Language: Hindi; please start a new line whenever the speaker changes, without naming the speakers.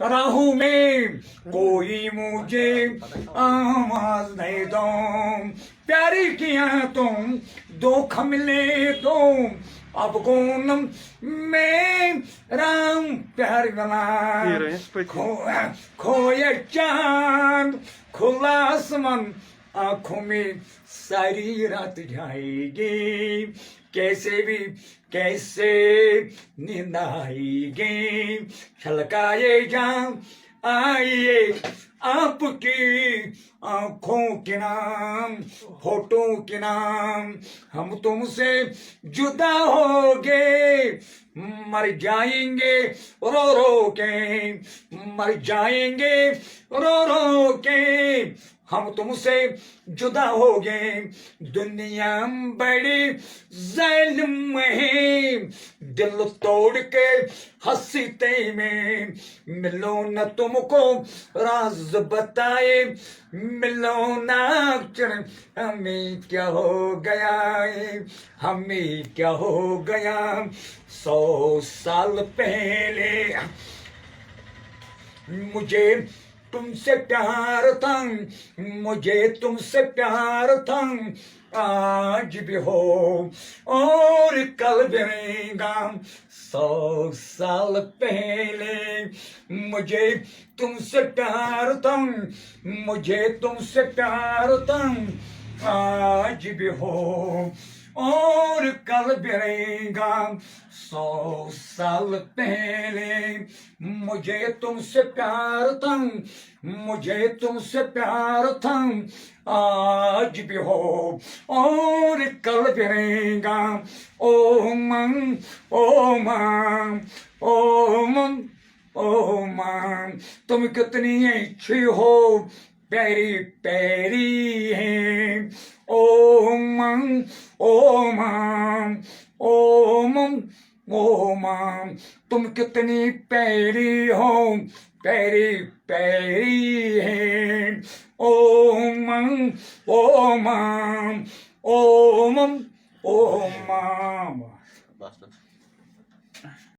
राहों में कोई मुझे आवाज नहीं दो, प्यारी किया तुम दुख मिले तो अब कौन में राम प्यार गला खोया चांद खुला आसमान आंखों में सारी रात जाएगी, कैसे नींद आएगी, छलकाए जाम आइए आपकी आंखों के नाम, फोटो के नाम, हम तुमसे जुदा हो गए, मर जाएंगे रो रो के, मर जाएंगे रो रो के, हम तुमसे जुदा हो गए, दुनिया बड़ी जालिम है, दिल तोड़ के हंसते में, मिलो न तुमको राज बताए, मिलो ना हमें क्या हो गया, हमें क्या हो गया, 100 साल पहले मुझे तुमसे प्यार था, मुझे तुमसे प्यार था, आज भी हो और कल भी रहेगा, 100 साल पहले मुझे तुमसे प्यार था, मुझे तुमसे प्यार था, आज भी हो और कल भी रहेगा, 100 साल पहले मुझे तुमसे प्यार था, मुझे तुमसे प्यार था, आज भी हो और कल भी रहेगा, ओ मन ओ मां ओ मन ओ मां, तुम कितनी अच्छी हो, प्यारी प्यारी है, ओ मां ओ मां ओ मम ओ मां, तुम कितनी प्यारी हो, प्यारी प्यारी है, ओ मां ओ मां ओ मम ओ मां।